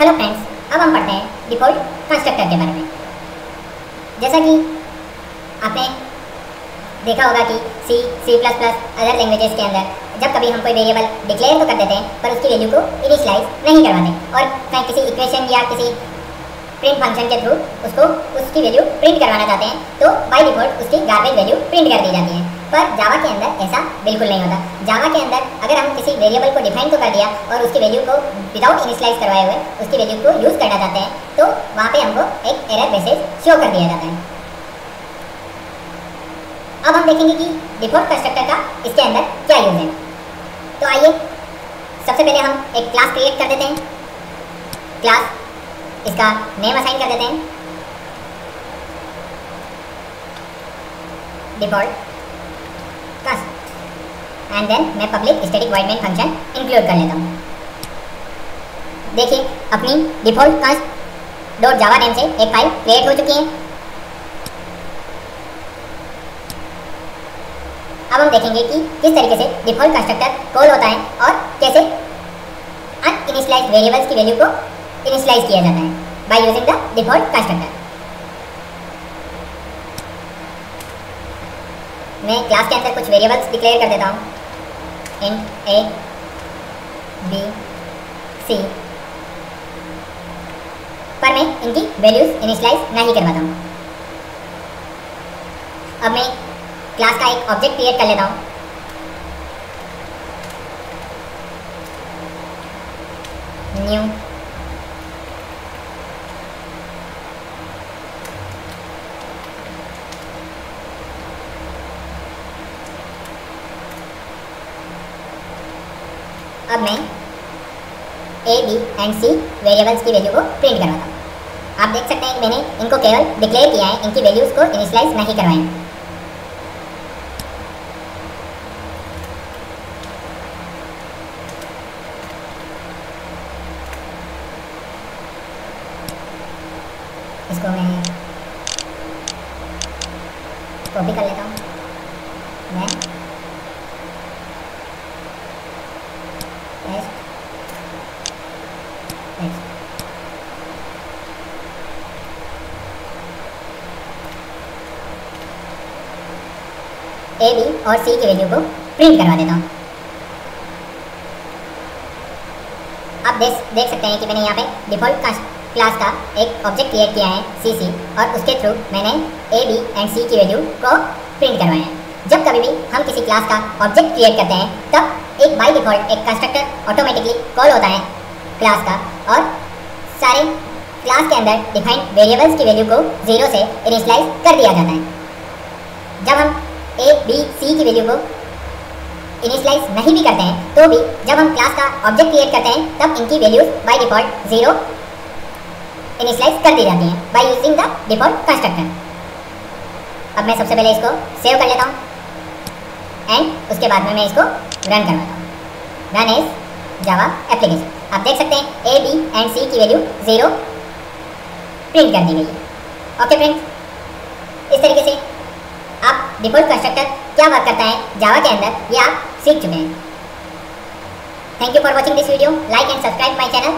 Hello friends, अब हम पढ़ते हैं डिफ़ॉल्ट कंस्ट्रक्टर के बारे में। जैसा कि आपने देखा होगा कि C++ अदर लैंग्वेजेस के अंदर जब कभी हम कोई वेरिएबल डिक्लेयर तो कर देते हैं पर उसकी वैल्यू को इनिशियलाइज नहीं करवाते और कहीं किसी इक्वेशन या किसी प्रिंट फंक्शन के थ्रू उसकी वैल्यू प्रिंट करवाना चाहते हैं तो बाय डिफ़ॉल्ट उसकी गार्बेज वैल्यू प्रिंट कर दी जाती है। पर जावा के अंदर ऐसा बिल्कुल नहीं होता। जावा के अंदर अगर हम किसी वेरिएबल को डिफाइन तो कर दिया और उसकी वैल्यू को विदाउट इनिशियलाइज करवाए हुए उसकी वैल्यू को यूज़ करना चाहते हैं तो वहाँ पे हमको एक एरर मैसेज शो कर दिया जाता है। अब हम देखेंगे कि डिफ़ॉल्ट कंस्ट्रक्टर का इसके अंदर क्या यूज़ है। तो आइए सबसे पहले हम एक क्लास क्रिएट कर देते हैं। क्लास इसका नेम असाइन कर देते हैं डिफ़ॉल्ट क्लास एंड देन मैं public static void main function include कर लेता हूँ। देखिए अपनी डिफ़ॉल्ट क्लास डॉट जावा नेम से एक फाइल क्रिएट हो चुकी है। अब हम देखेंगे कि किस तरीके से डिफ़ॉल्ट कंस्ट्रक्टर कॉल होता है और कैसे अनइनिशियलाइज्ड वेरिएबल्स की वैल्यू को इनिशियलाइज किया जाता है by using the default constructor. मैं क्लास के अंदर कुछ वेरिएबल्स डिक्लेयर कर देता हूँ इंट a b c, पर मैं इनकी वैल्यूज इनिशियलाइज नहीं करवाता हूँ। अब मैं क्लास का एक ऑब्जेक्ट क्रिएट कर लेता हूँ। न्यू अब मैं a, b and c variables की वैल्यू को प्रिंट करवाता हूँ। आप देख सकते हैं कि मैंने इनको केवल डिक्लेयर किया है, इनकी वैल्यूज़ को इनिशियलाइज नहीं करवाएं। इसको मैं कॉपी कर लेता हूँ। मैं A, B और C की वैल्यू को प्रिंट करवा देता हूँ। आप देख सकते हैं कि मैंने यहाँ पे डिफ़ॉल्ट क्लास का एक ऑब्जेक्ट क्रिएट किया है CC और उसके थ्रू मैंने A, B एंड C की वैल्यू को प्रिंट करवाया है। जब कभी भी हम किसी क्लास का ऑब्जेक्ट क्रिएट करते हैं तब एक बाय डिफ़ॉल्ट एक कंस्ट्रक्टर ऑटोमेटिकली कॉल होता है क्लास का और सारे क्लास के अंदर डिफाइंड वेरिएबल्स की वैल्यू को 0 से इनिशियलाइज कर दिया जाता है। जब हम A, B, C की वैल्यू को इनिशियलाइज नहीं भी करते हैं तो भी जब हम क्लास का ऑब्जेक्ट क्रिएट करते हैं तब इनकी वैल्यूज बाय डिफ़ॉल्ट 0 इनिशियलाइज कर दी जाती हैं by using the default constructor. अब मैं सबसे पहले इसको सेव कर लेता हूँ एंड उसके बाद में मैं इसको रन करवाता हूँ। Run as Java application. आप देख सकते हैं A, B एंड C की वैल्यू 0 प्रिंट कर दी गई है। ओके फ्रेंड्स, इस तरीके से आप डिफ़ॉल्ट कंस्ट्रक्टर क्या वर्क करता है जावा के अंदर ये आप सीख चुके हैं। Thank you for watching this video. Like and subscribe my channel.